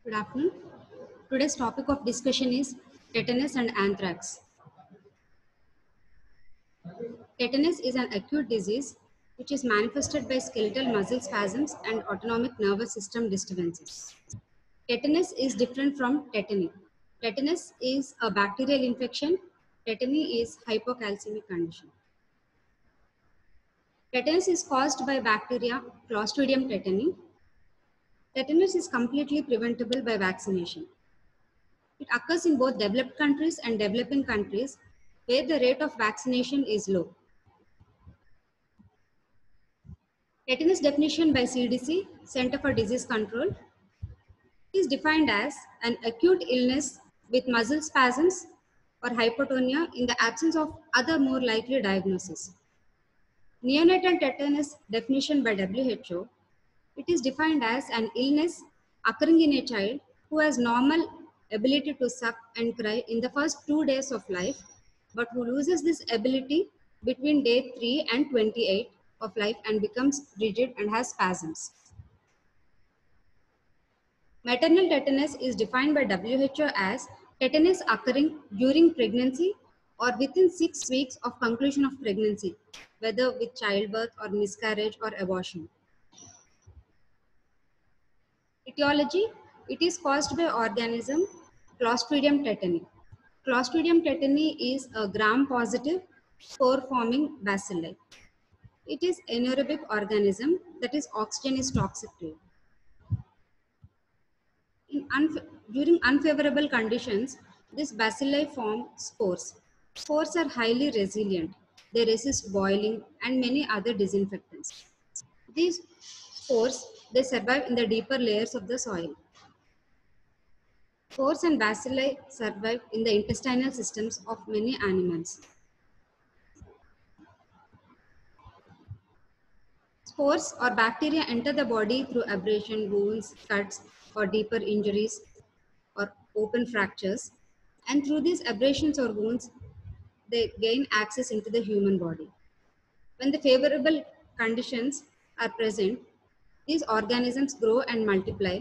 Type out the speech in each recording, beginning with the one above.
Good afternoon. Today's topic of discussion is tetanus and anthrax. Tetanus is an acute disease which is manifested by skeletal muscle spasms and autonomic nervous system disturbances. Tetanus is different from tetany. Tetanus is a bacterial infection. Tetany is hypocalcemic condition. Tetanus is caused by bacteria Clostridium tetani. Tetanus is completely preventable by vaccination. It occurs in both developed countries and developing countries where the rate of vaccination is low. Tetanus definition by CDC, Center for Disease Control, is defined as an acute illness with muscle spasms or hypotonia in the absence of other more likely diagnosis. Neonatal tetanus definition by WHO, it is defined as an illness occurring in a child who has normal ability to suck and cry in the first 2 days of life, but who loses this ability between day 3 and 28 of life and becomes rigid and has spasms. Maternal tetanus is defined by WHO as tetanus occurring during pregnancy or within 6 weeks of conclusion of pregnancy, whether with childbirth or miscarriage or abortion. Etiology, it is caused by organism Clostridium tetani. Clostridium tetani is a gram-positive spore-forming bacilli. It is anaerobic organism, that is oxygen is toxic to it. During unfavorable conditions, this bacilli form spores. Spores are highly resilient. They resist boiling and many other disinfectants. These spores, they survive in the deeper layers of the soil. Spores and bacilli survive in the intestinal systems of many animals. Spores or bacteria enter the body through abrasion, wounds, cuts, or deeper injuries or open fractures. And through these abrasions or wounds, they gain access into the human body. When the favorable conditions are present, these organisms grow and multiply,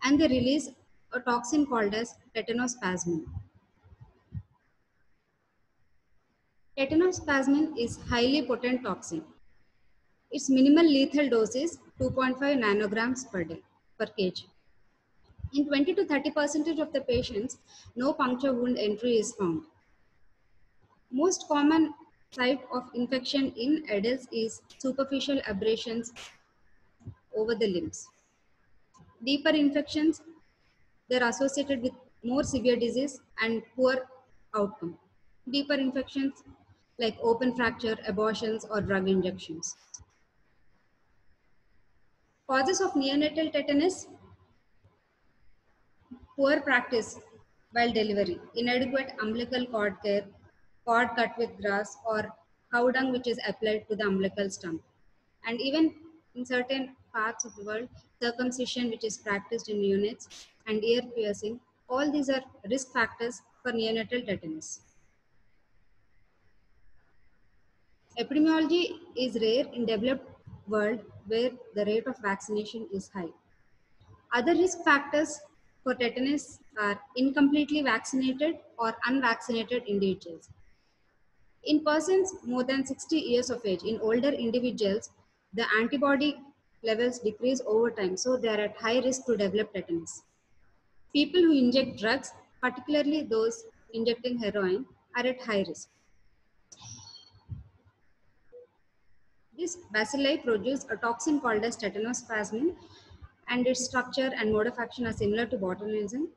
and they release a toxin called as tetanospasmin. Tetanospasmin is highly potent toxin. Its minimal lethal dose is 2.5 nanograms per day per kg. In 20 to 30% of the patients, no puncture wound entry is found. Most common site of infection in adults is superficial abrasions over the limbs. Deeper infections, they are associated with more severe disease and poor outcome. Deeper infections like open fracture, abortions, or drug injections. Causes of neonatal tetanus: poor practice while delivery, inadequate umbilical cord care, cord cut with grass, or cow dung which is applied to the umbilical stump. And even in certain parts of the world, circumcision which is practiced in neonates and ear piercing, all these are risk factors for neonatal tetanus. Epidemiology is rare in developed world where the rate of vaccination is high. Other risk factors for tetanus are incompletely vaccinated or unvaccinated individuals. In persons more than 60 years of age, in older individuals, the antibody levels decrease over time, so they are at high risk to develop tetanus. People who inject drugs, particularly those injecting heroin, are at high risk. This bacilli produce a toxin called as tetanospasmin, and its structure and mode of action are similar to botulinum.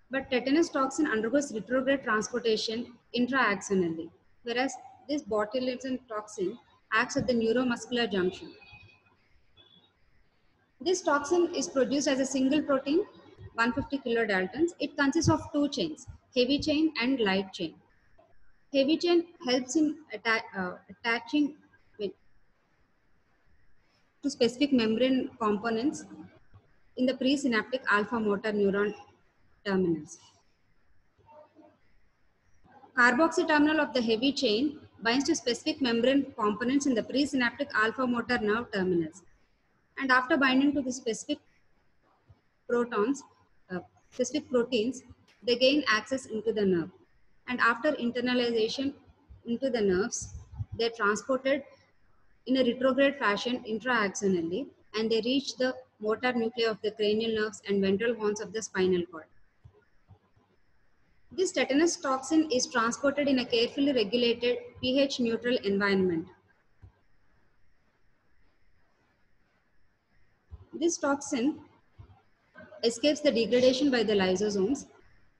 But tetanus toxin undergoes retrograde transportation intraaxonally, whereas this botulinum toxin acts at the neuromuscular junction. This toxin is produced as a single protein, 150 kilodaltons. It consists of two chains, heavy chain and light chain. Heavy chain helps in attaching to specific membrane components in the presynaptic alpha motor neuron terminals. Carboxy terminal of the heavy chain binds to specific membrane components in the presynaptic alpha motor nerve terminals. And after binding to the specific protons, uh, specific proteins, they gain access into the nerve. And after internalization into the nerves, they're transported in a retrograde fashion intraaxonally, and they reach the motor nuclei of the cranial nerves and ventral horns of the spinal cord. This tetanus toxin is transported in a carefully regulated pH neutral environment. This toxin escapes the degradation by the lysosomes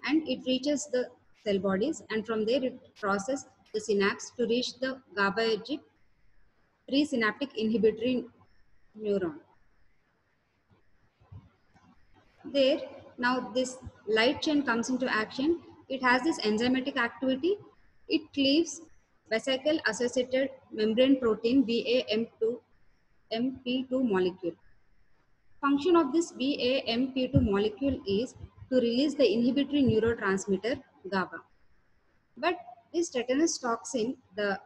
and it reaches the cell bodies, and from there it crosses the synapse to reach the GABAergic presynaptic inhibitory neuron. There, now this light chain comes into action. It has this enzymatic activity. It cleaves vesicle associated membrane protein BAM2 MP2 molecule. Function of this BAMP2 molecule is to release the inhibitory neurotransmitter GABA. But this tetanus toxin, the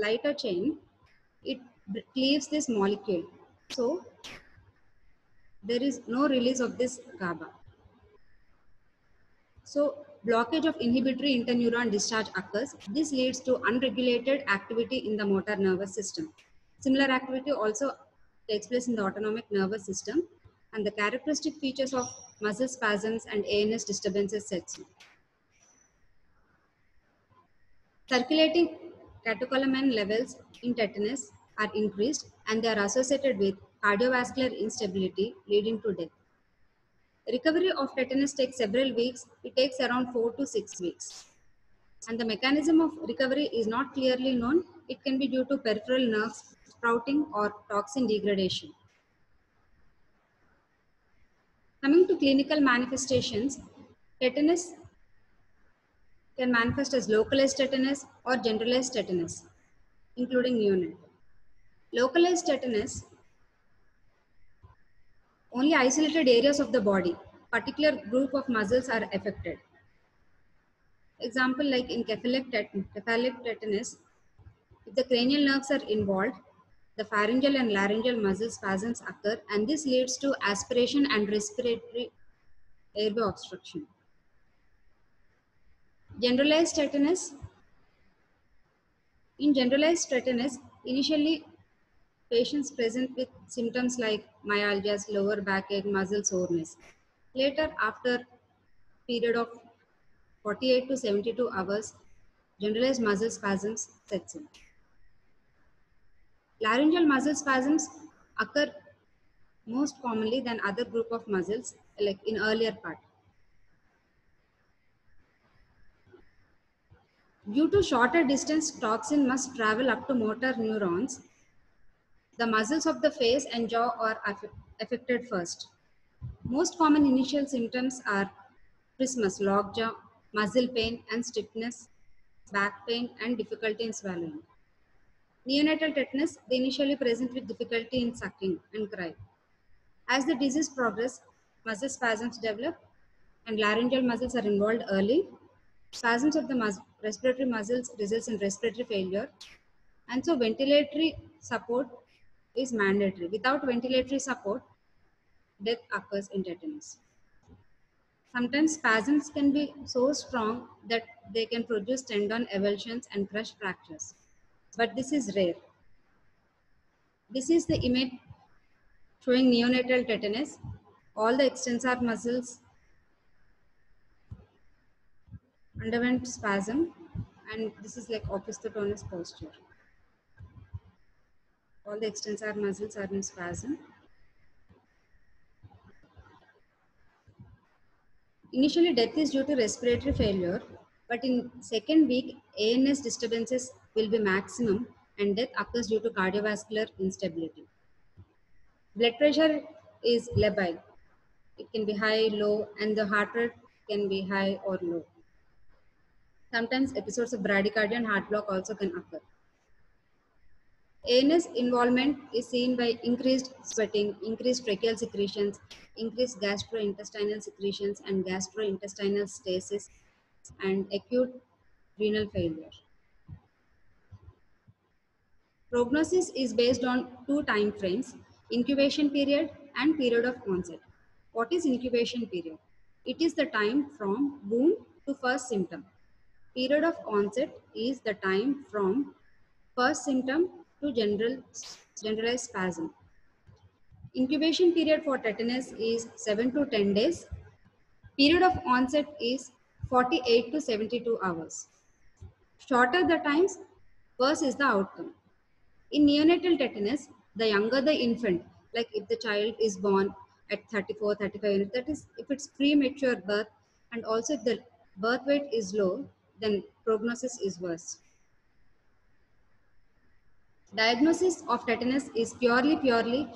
lighter chain, it cleaves this molecule. So there is no release of this GABA. So blockage of inhibitory interneuron discharge occurs. This leads to unregulated activity in the motor nervous system. Similar activity also takes place in the autonomic nervous system, and the characteristic features of muscle spasms and ANS disturbances sets in. Circulating catecholamine levels in tetanus are increased and they are associated with cardiovascular instability leading to death. Recovery of tetanus takes several weeks. It takes around 4 to 6 weeks. And the mechanism of recovery is not clearly known. It can be due to peripheral nerves sprouting or toxin degradation. Coming to clinical manifestations, tetanus can manifest as localized tetanus or generalized tetanus, including neonate. Localized tetanus, only isolated areas of the body, particular group of muscles are affected. Example like in cephalic tetanus, if the cranial nerves are involved, the pharyngeal and laryngeal muscle spasms occur, and this leads to aspiration and respiratory airway obstruction. Generalized tetanus. In generalized tetanus, initially patients present with symptoms like myalgias, lower backache, muscle soreness. Later, after period of 48 to 72 hours, generalized muscle spasms sets in. Laryngeal muscle spasms occur most commonly than other group of muscles like in earlier part. Due to shorter distance, toxin must travel up to motor neurons. The muscles of the face and jaw are affected first. Most common initial symptoms are trismus, lockjaw, muscle pain and stiffness, back pain and difficulty in swallowing. Neonatal tetanus, they initially present with difficulty in sucking and cry. As the disease progresses, muscle spasms develop and laryngeal muscles are involved early. Spasms of the respiratory muscles results in respiratory failure, and so ventilatory support is mandatory. Without ventilatory support, death occurs in tetanus. Sometimes spasms can be so strong that they can produce tendon avulsions and crush fractures, but this is rare. This is the image showing neonatal tetanus. All the extensor muscles underwent spasm, and this is like opisthotonous posture. All the extensor muscles are in spasm. Initially, death is due to respiratory failure, but in second week, ANS disturbances will be maximum and death occurs due to cardiovascular instability. Blood pressure is labile. It can be high, low, and the heart rate can be high or low. Sometimes episodes of bradycardia and heart block also can occur. ANS involvement is seen by increased sweating, increased tracheal secretions, increased gastrointestinal secretions and gastrointestinal stasis, and acute renal failure. Prognosis is based on two time frames, incubation period and period of onset. What is incubation period? It is the time from wound to first symptom. Period of onset is the time from first symptom to generalized spasm. Incubation period for tetanus is 7 to 10 days. Period of onset is 48 to 72 hours. Shorter the times, worse is the outcome. In neonatal tetanus, the younger the infant, like if the child is born at 34, 35 units, that is if it's premature birth, and also if the birth weight is low, then prognosis is worse. Diagnosis of tetanus is purely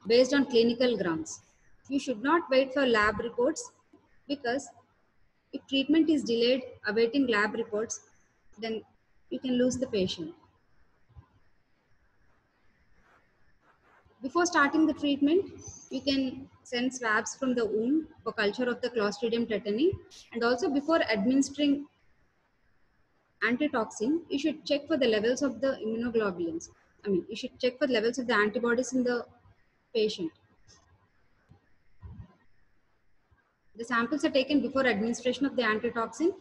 based on clinical grounds. You should not wait for lab reports because if treatment is delayed awaiting lab reports, then you can lose the patient. Before starting the treatment, you can send swabs from the wound for culture of the Clostridium tetani, and also before administering antitoxin, you should check for the levels of the immunoglobulins. You should check for the levels of the antibodies in the patient. The samples are taken before administration of the antitoxin,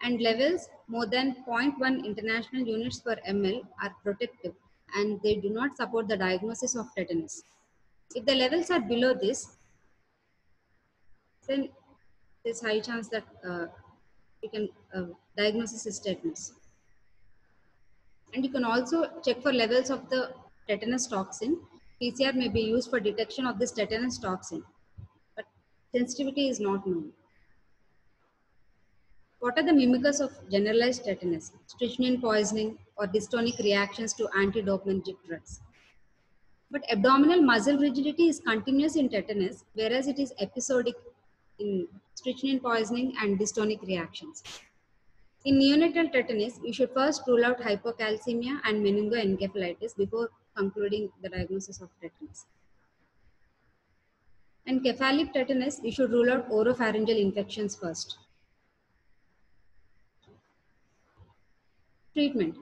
and levels more than zero point 0.1 international units per ml are protective, and they do not support the diagnosis of tetanus. If the levels are below this, then there's high chance that you can diagnosis is tetanus. And you can also check for levels of the tetanus toxin. PCR may be used for detection of this tetanus toxin, but sensitivity is not known. What are the mimics of generalized tetanus? Strychnine poisoning or dystonic reactions to antidopaminergic drugs. But abdominal muscle rigidity is continuous in tetanus, whereas it is episodic in strychnine poisoning and dystonic reactions. In neonatal tetanus, you should first rule out hypocalcemia and meningoencephalitis before concluding the diagnosis of tetanus. And cephalic tetanus, you should rule out oropharyngeal infections first. Treatment.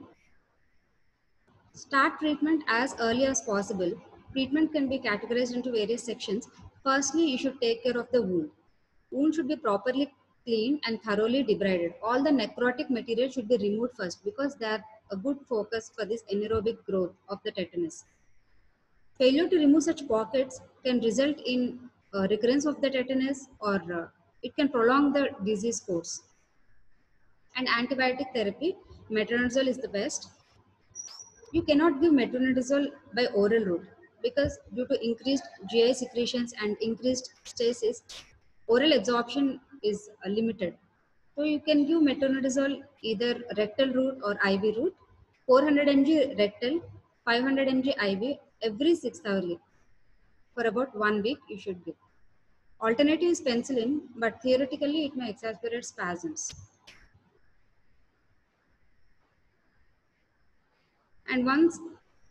Start treatment as early as possible. Treatment can be categorized into various sections. Firstly, you should take care of the wound. Wound should be properly cleaned and thoroughly debrided. All the necrotic material should be removed first because they are a good focus for this anaerobic growth of the tetanus. Failure to remove such pockets can result in recurrence of the tetanus, or it can prolong the disease course. And antibiotic therapy, metronidazole is the best. You cannot give metronidazole by oral route because due to increased GI secretions and increased stasis, oral absorption is limited. So you can give metronidazole either rectal route or IV route, 400 mg rectal, 500 mg IV every 6th hourly. For about 1 week you should give. Alternative is penicillin, but theoretically it may exacerbate spasms. And once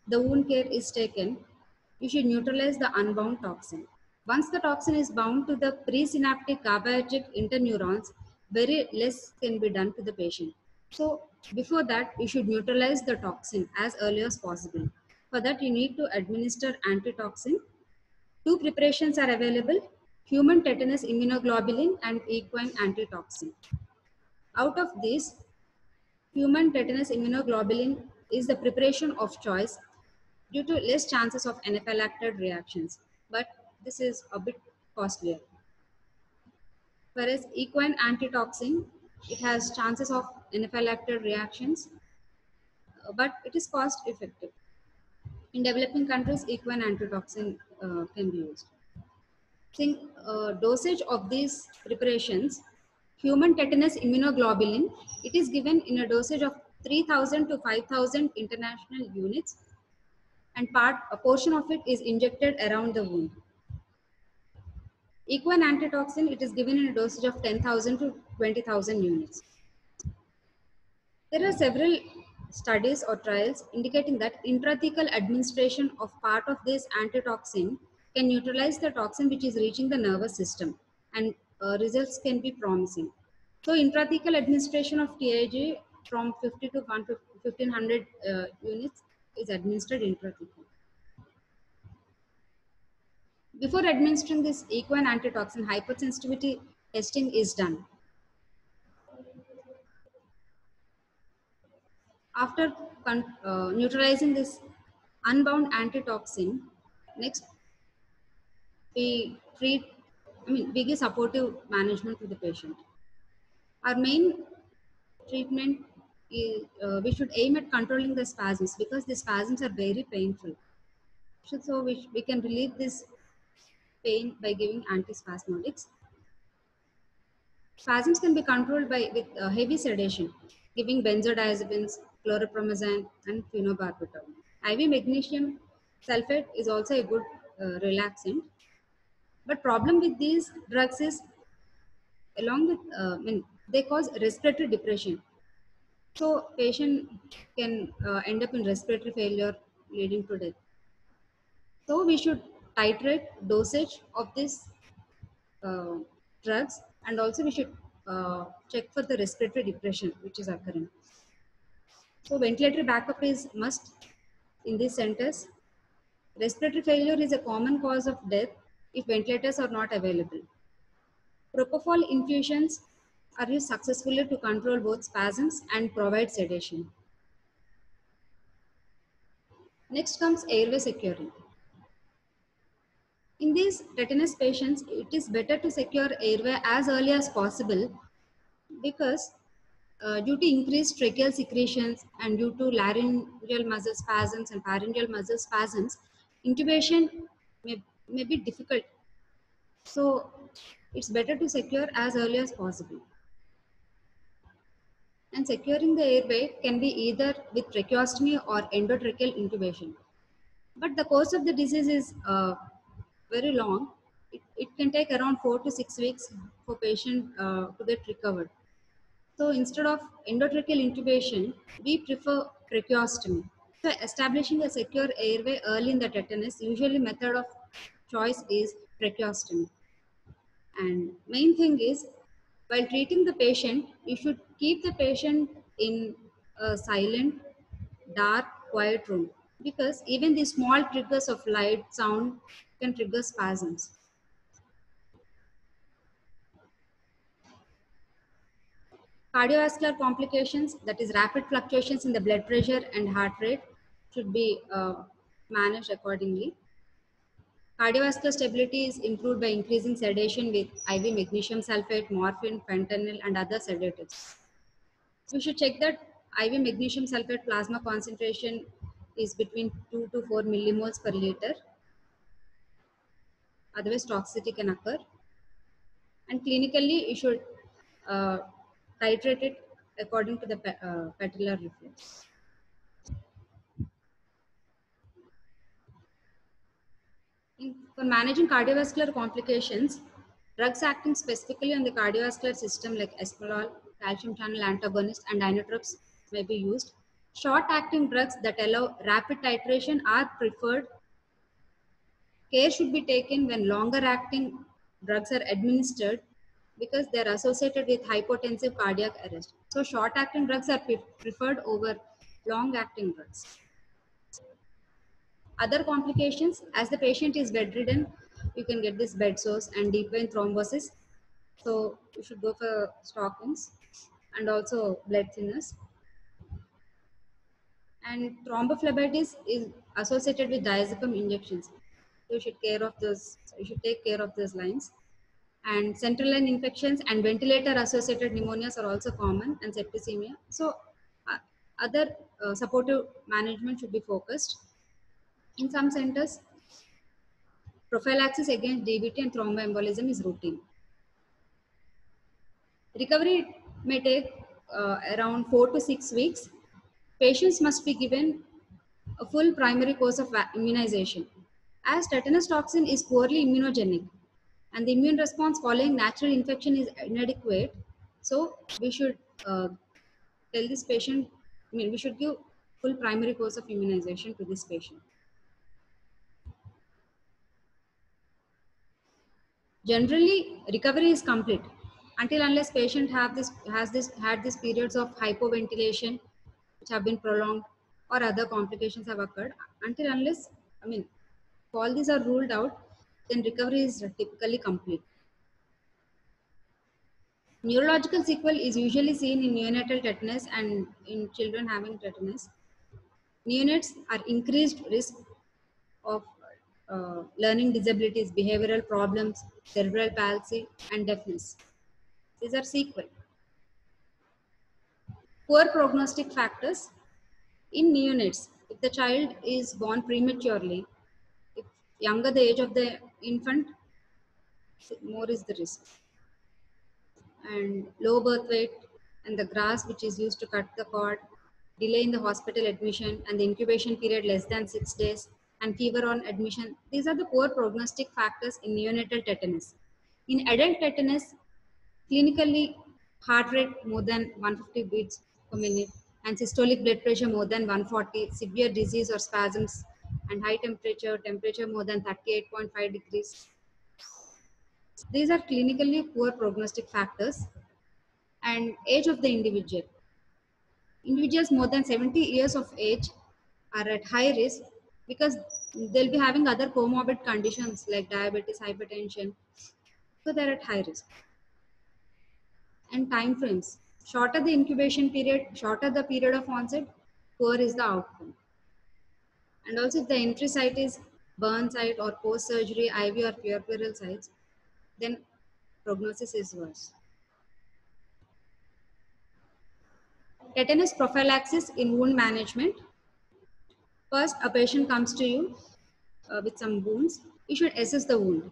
the wound care is taken, you should neutralize the unbound toxin. Once the toxin is bound to the presynaptic GABAergic interneurons, very less can be done to the patient. So before that, you should neutralize the toxin as early as possible. For that, you need to administer antitoxin. Two preparations are available: human tetanus immunoglobulin and equine antitoxin. Out of these, human tetanus immunoglobulin is the preparation of choice due to less chances of anaphylactic reactions, but this is a bit costlier. Whereas equine antitoxin, it has chances of anaphylactic reactions, but it is cost effective. In developing countries, equine antitoxin can be used. Think dosage of these preparations: human tetanus immunoglobulin, it is given in a dosage of 3000 to 5000 international units, and a portion of it is injected around the wound. Equine antitoxin, it is given in a dosage of 10,000 to 20,000 units. There are several studies or trials indicating that intrathecal administration of part of this antitoxin can neutralize the toxin which is reaching the nervous system, and results can be promising. So intrathecal administration of TIG from 50 to 1500 units is administered intrathecal. Before administering this equine antitoxin, hypersensitivity testing is done. After neutralizing this unbound antitoxin, next we treat, we give supportive management to the patient. Our main treatment is, we should aim at controlling the spasms because the spasms are very painful. So we can relieve this pain by giving antispasmodics. Spasms can be controlled by with heavy sedation, giving benzodiazepines, chlorpromazine, and phenobarbital. IV magnesium sulfate is also a good relaxant. But problem with these drugs is, along with, they cause respiratory depression. So patient can end up in respiratory failure, leading to death. So we should titrate dosage of these uh, drugs, and also we should check for the respiratory depression which is occurring. So ventilatory backup is must in these centers. Respiratory failure is a common cause of death if ventilators are not available. Propofol infusions are used successfully to control both spasms and provide sedation. Next comes airway securing. In these tetanus patients, it is better to secure airway as early as possible because due to increased tracheal secretions and due to laryngeal muscle spasms and pharyngeal muscle spasms, intubation may be difficult. So it's better to secure as early as possible. And securing the airway can be either with tracheostomy or endotracheal intubation. But the course of the disease is very long. It can take around 4 to 6 weeks for patient to get recovered. So instead of endotracheal intubation, we prefer tracheostomy. So establishing a secure airway early in the tetanus, usually method of choice is tracheostomy. And main thing is, while treating the patient, you should keep the patient in a silent, dark, quiet room because even the small triggers of light, sound can trigger spasms. Cardiovascular complications, that is rapid fluctuations in the blood pressure and heart rate, should be managed accordingly. Cardiovascular stability is improved by increasing sedation with IV magnesium sulfate, morphine, fentanyl, and other sedatives. We should check that IV magnesium sulfate plasma concentration is between 2 to 4 millimoles per liter. Otherwise, toxicity can occur. And clinically, you should uh, titrate it according to the patellar reflex. For managing cardiovascular complications, drugs acting specifically on the cardiovascular system like esmolol, calcium channel antagonist, and inotropes may be used. Short-acting drugs that allow rapid titration are preferred. Care should be taken when longer-acting drugs are administered because they are associated with hypotensive cardiac arrest. So short-acting drugs are preferred over long-acting drugs. Other complications, as the patient is bedridden, you can get this bed sores and deep vein thrombosis. So you should go for stockings and also blood thinners. And thrombophlebitis is associated with diazepam injections. So you should take care of those lines. And central line infections and ventilator associated pneumonias are also common, and septicemia. So other supportive management should be focused. In some centers, prophylaxis against DVT and thromboembolism is routine. Recovery may take around 4 to 6 weeks. Patients must be given a full primary course of immunization. As tetanus toxin is poorly immunogenic and the immune response following natural infection is inadequate, so we should tell this patient, we should give full primary course of immunization to this patient. Generally, recovery is complete until unless patient had these periods of hypoventilation which have been prolonged or other complications have occurred. Until unless, if all these are ruled out, then recovery is typically complete. Neurological sequel is usually seen in neonatal tetanus and in children having tetanus. Neonates are increased risk of learning disabilities, behavioral problems, cerebral palsy, and deafness. These are sequel. Poor prognostic factors in neonates. If the child is born prematurely, if younger the age of the infant, more is the risk. And low birth weight and the grass which is used to cut the cord, delay in the hospital admission and the incubation period less than 6 days, and fever on admission. These are the poor prognostic factors in neonatal tetanus. In adult tetanus, clinically heart rate more than 150 beats per minute and systolic blood pressure more than 140, severe disease or spasms, and high temperature, temperature more than 38.5 degrees. These are clinically poor prognostic factors. And age of the individual. Individuals more than 70 years of age are at high risk because they'll be having other comorbid conditions like diabetes, hypertension. So they're at high risk. And time frames. Shorter the incubation period, shorter the period of onset, poor is the outcome. And also if the entry site is burn site or post-surgery IV or puerperal sites, then prognosis is worse. Tetanus prophylaxis in wound management. First, a patient comes to you with some wounds. You should assess the wound.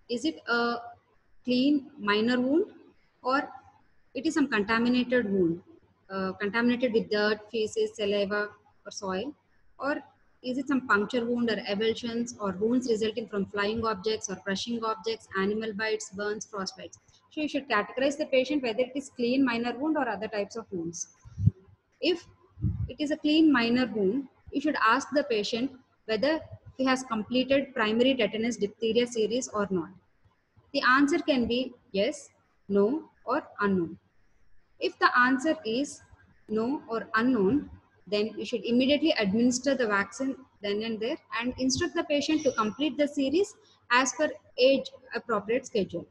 Is it a clean minor wound or it is some contaminated wound, contaminated with dirt, feces, saliva or soil, or is it some puncture wound or avulsions or wounds resulting from flying objects or crushing objects, animal bites, burns, frostbites. So you should categorize the patient whether it is clean minor wound or other types of wounds. If it is a clean minor wound, you should ask the patient whether he has completed primary tetanus diphtheria series or not. The answer can be yes, no, or unknown. If the answer is no or unknown, then you should immediately administer the vaccine then and there and instruct the patient to complete the series as per age appropriate schedule.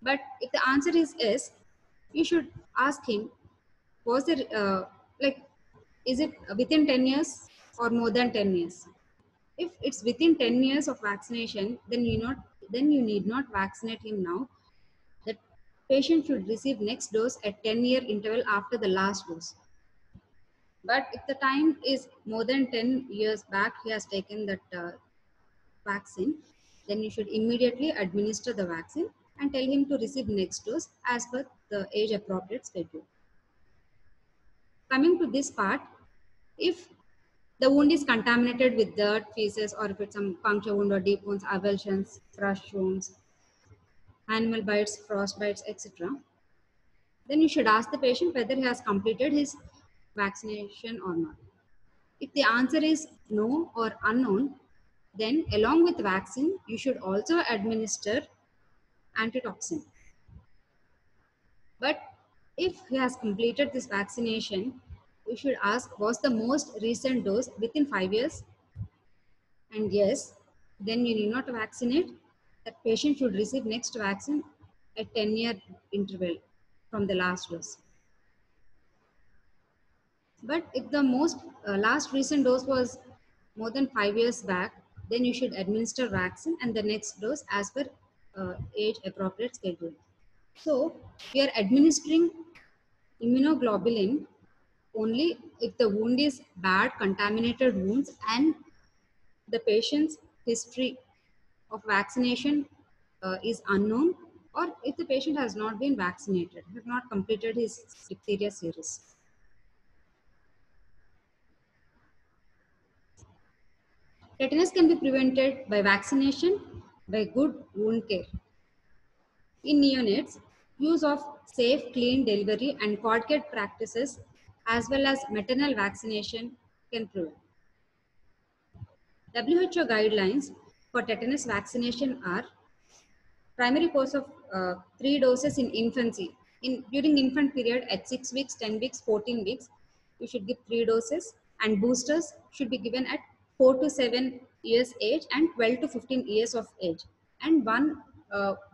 But if the answer is yes, you should ask him, was there like, is it within 10 years or more than 10 years? If it's within 10 years of vaccination, then you need not vaccinate him now. The patient should receive next dose at 10-year interval after the last dose. But if the time is more than 10 years back he has taken that vaccine, then you should immediately administer the vaccine and tell him to receive next dose as per the age appropriate schedule. Coming to this part, if the wound is contaminated with dirt, feces, or if it's some puncture wound or deep wounds, avulsions, crushed wounds, animal bites, frost bites, etc., then you should ask the patient whether he has completed his vaccination or not. If the answer is no or unknown, then along with vaccine, you should also administer antitoxin. But if he has completed this vaccination, we should ask, was the most recent dose within 5 years? And yes, then you need not vaccinate. That patient should receive next vaccine at 10-year interval from the last dose. But if the most last recent dose was more than 5 years back, then you should administer vaccine and the next dose as per age appropriate schedule. So we are administering immunoglobulin only if the wound is bad contaminated wounds and the patient's history of vaccination is unknown, or if the patient has not been vaccinated, has not completed his diphtheria series. Tetanus can be prevented by vaccination, by good wound care. In neonates, use of safe, clean delivery and cord care practices as well as maternal vaccination can prevent. WHO guidelines for tetanus vaccination are primary course of 3 doses in infancy. During infant period at 6 weeks, 10 weeks, 14 weeks, you should give 3 doses and boosters should be given at 4 to 7 years age and 12 to 15 years of age. and one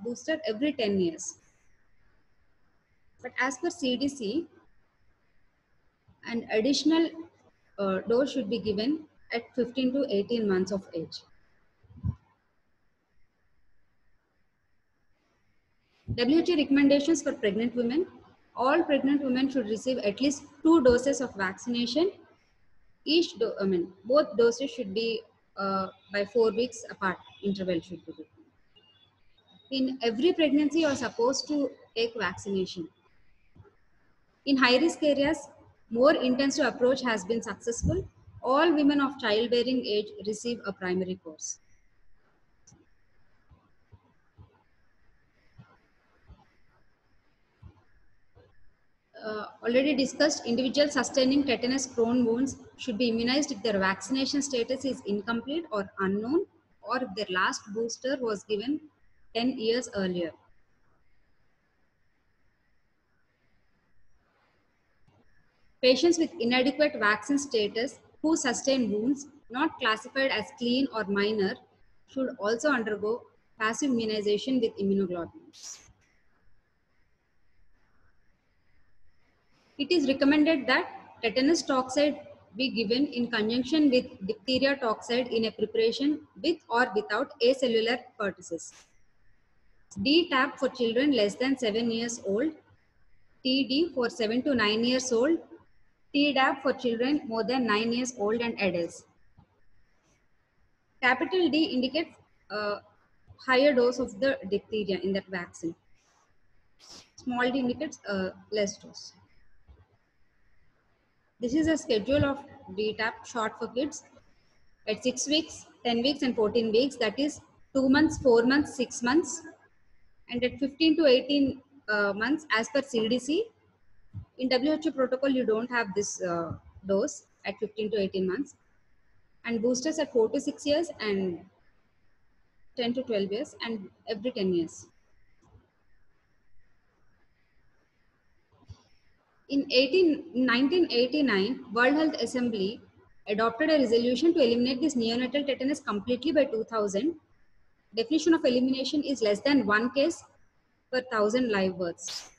booster every 10 years. But as per CDC, an additional dose should be given at 15 to 18 months of age. WHO recommendations for pregnant women. All pregnant women should receive at least 2 doses of vaccination. Both doses should be by 4 weeks apart. Interval should be given. In every pregnancy, you are supposed to take vaccination. In high-risk areas, more intensive approach has been successful. All women of childbearing age receive a primary course. Already discussed, individuals sustaining tetanus prone wounds should be immunized if their vaccination status is incomplete or unknown, or if their last booster was given 10 years earlier. Patients with inadequate vaccine status who sustain wounds not classified as clean or minor should also undergo passive immunization with immunoglobulins. It is recommended that tetanus toxide be given in conjunction with diphtheria toxide in a preparation with or without acellular pertussis. DTaP for children less than 7 years old, TD for 7 to 9 years old, TDAP for children more than 9 years old and adults. Capital D indicates a higher dose of the diphtheria in that vaccine. Small d indicates less dose. This is a schedule of DTaP short for kids at 6 weeks, 10 weeks and 14 weeks, that is 2 months, 4 months, 6 months, and at 15 to 18 months as per CDC. In WHO protocol, you don't have this dose at 15 to 18 months, and boosters at 4 to 6 years and 10 to 12 years and every 10 years. In 1989, World Health Assembly adopted a resolution to eliminate this neonatal tetanus completely by 2000. Definition of elimination is less than 1 case per 1,000 live births.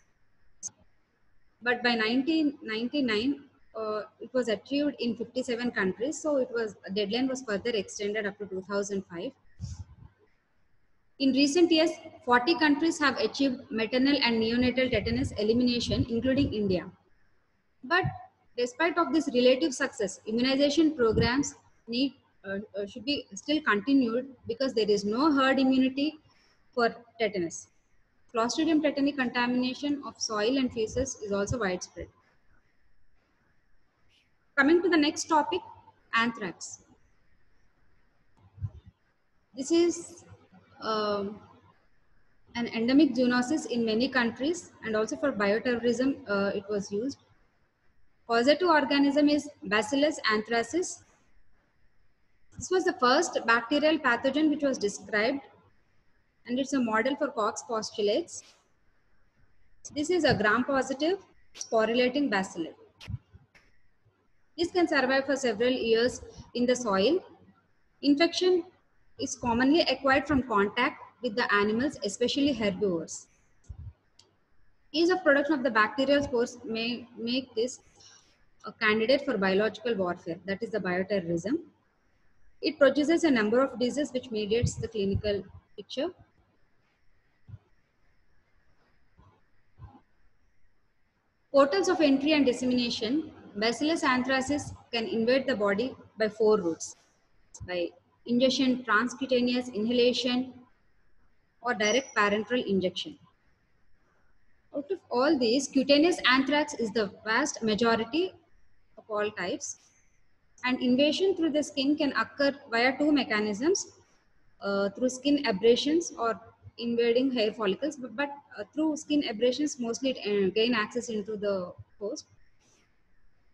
But by 1999, it was achieved in 57 countries. So a deadline was further extended up to 2005. In recent years, 40 countries have achieved maternal and neonatal tetanus elimination, including India. But despite of this relative success, immunization programs should be still continued because there is no herd immunity for tetanus. Clostridium tetani contamination of soil and feces is also widespread. Coming to the next topic, anthrax. This is an endemic zoonosis in many countries, and also for bioterrorism it was used. Causative organism is Bacillus anthracis. This was the first bacterial pathogen which was described, and it's a model for Koch's postulates. This is a gram-positive sporulating bacilli. This can survive for several years in the soil. Infection is commonly acquired from contact with the animals, especially herbivores. Ease of production of the bacterial spores may make this a candidate for biological warfare, that is the bioterrorism. It produces a number of diseases which mediates the clinical picture. Portals of entry and dissemination. Bacillus anthracis can invade the body by 4 routes: by ingestion, transcutaneous inhalation, or direct parenteral injection. Out of all these, cutaneous anthrax is the vast majority of all types, and invasion through the skin can occur via 2 mechanisms, through skin abrasions or invading hair follicles, but through skin abrasions mostly it gain access into the host.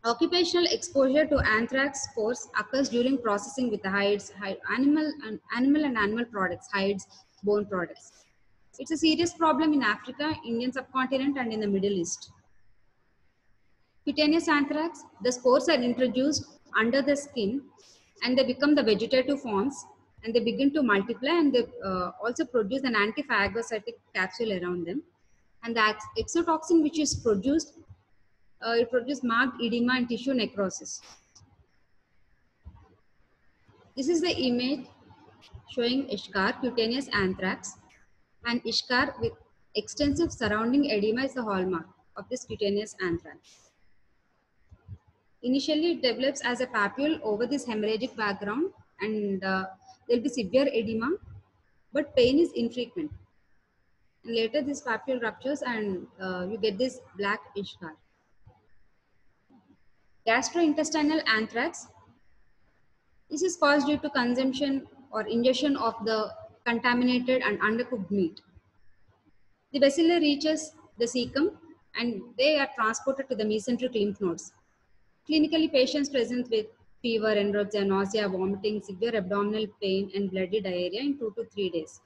Occupational exposure to anthrax spores occurs during processing with the hides, animal and animal products, hides, bone products. It's a serious problem in Africa, Indian subcontinent, and in the Middle East. Cutaneous anthrax, the spores are introduced under the skin and they become the vegetative forms. and they begin to multiply, and they also produce an antiphagocytic capsule around them. And the exotoxin which is produced, it produces marked edema and tissue necrosis. This is the image showing Ishkar, cutaneous anthrax, and Ishkar with extensive surrounding edema is the hallmark of this cutaneous anthrax. Initially, it develops as a papule over this hemorrhagic background, and there will be severe edema, but pain is infrequent. And later, this papule ruptures, and you get this black Ishkar. Gastrointestinal anthrax. This is caused due to consumption or ingestion of the contaminated and undercooked meat. The bacilli reaches the cecum and they are transported to the mesenteric lymph nodes. Clinically, patients present with fever, anorexia, nausea, vomiting, severe abdominal pain, and bloody diarrhea in 2 to 3 days.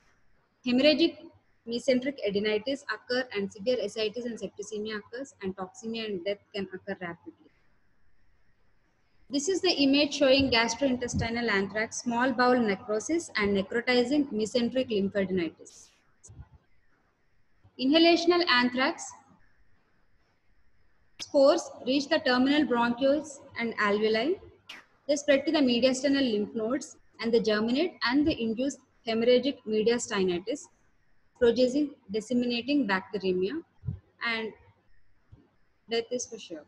Hemorrhagic mesenteric adenitis occur, and severe ascites and septicemia occurs, and toxemia and death can occur rapidly. This is the image showing gastrointestinal anthrax, small bowel necrosis, and necrotizing mesenteric lymphadenitis. Inhalational anthrax. Spores reach the terminal bronchioles and alveoli. They spread to the mediastinal lymph nodes, and they germinate, and they induce hemorrhagic mediastinitis, producing disseminating bacteremia, and death is for sure.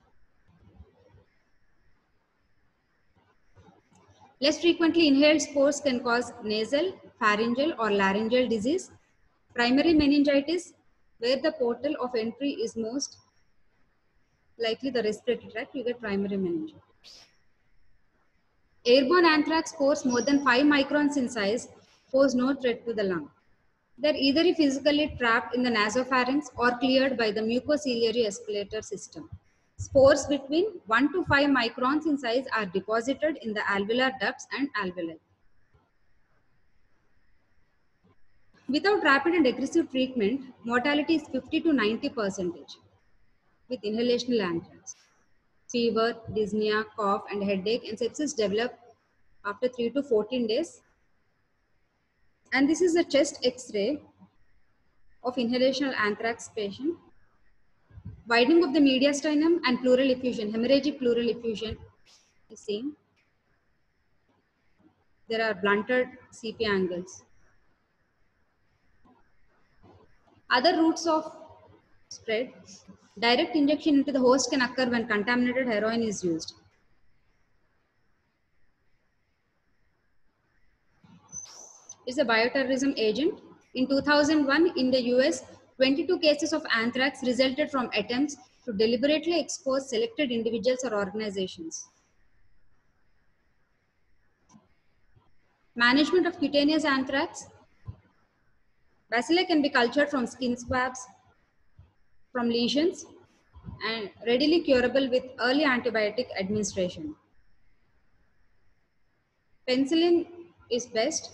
Less frequently, inhaled spores can cause nasal, pharyngeal, or laryngeal disease. Primary meningitis, where the portal of entry is most likely the respiratory tract, you get primary meningitis. Airborne anthrax spores more than 5 microns in size pose no threat to the lung. They are either physically trapped in the nasopharynx or cleared by the mucociliary escalator system. Spores between 1 to 5 microns in size are deposited in the alveolar ducts and alveoli. Without rapid and aggressive treatment, mortality is 50 to 90% with inhalational anthrax. Fever, dyspnea, cough, and headache, and sepsis develop after 3 to 14 days. And this is a chest X-ray of inhalational anthrax patient. Widening of the mediastinum and pleural effusion, hemorrhagic pleural effusion is seen. There are blunted CP angles. Other routes of spread, direct injection into the host can occur when contaminated heroin is used. It's a bioterrorism agent. In 2001, in the US, 22 cases of anthrax resulted from attempts to deliberately expose selected individuals or organizations. Management of cutaneous anthrax. Bacilli can be cultured from skin swabs, from lesions, and readily curable with early antibiotic administration. Penicillin is best.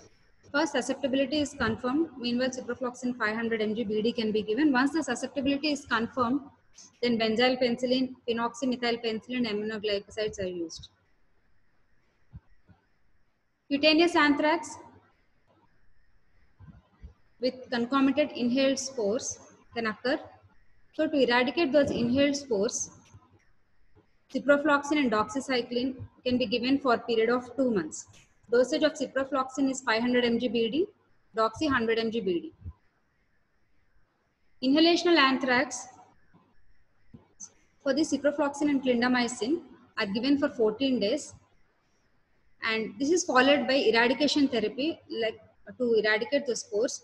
First, susceptibility is confirmed. Meanwhile, ciprofloxacin 500 mg BD can be given. Once the susceptibility is confirmed, then benzyl penicillin, phenoxymethyl penicillin, aminoglycosides are used. Cutaneous anthrax with concomitant inhaled spores can occur. So, to eradicate those inhaled spores, ciprofloxacin and doxycycline can be given for a period of 2 months. Dosage of ciprofloxacin is 500 mg BD, doxy 100 mg BD. Inhalational anthrax for the ciprofloxacin and clindamycin are given for 14 days, and this is followed by eradication therapy, like to eradicate the spores.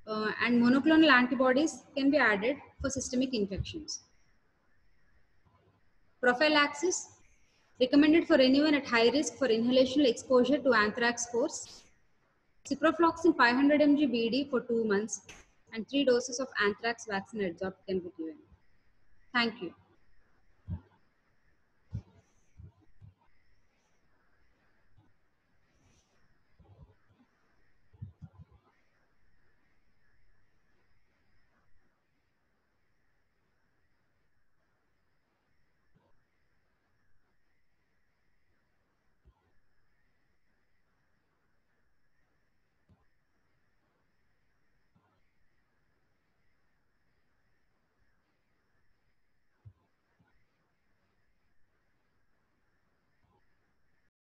And monoclonal antibodies can be added for systemic infections. Prophylaxis recommended for anyone at high risk for inhalational exposure to anthrax spores. Ciprofloxacin 500 mg BD for 2 months, and 3 doses of anthrax vaccine adsorbed can be given. Thank you.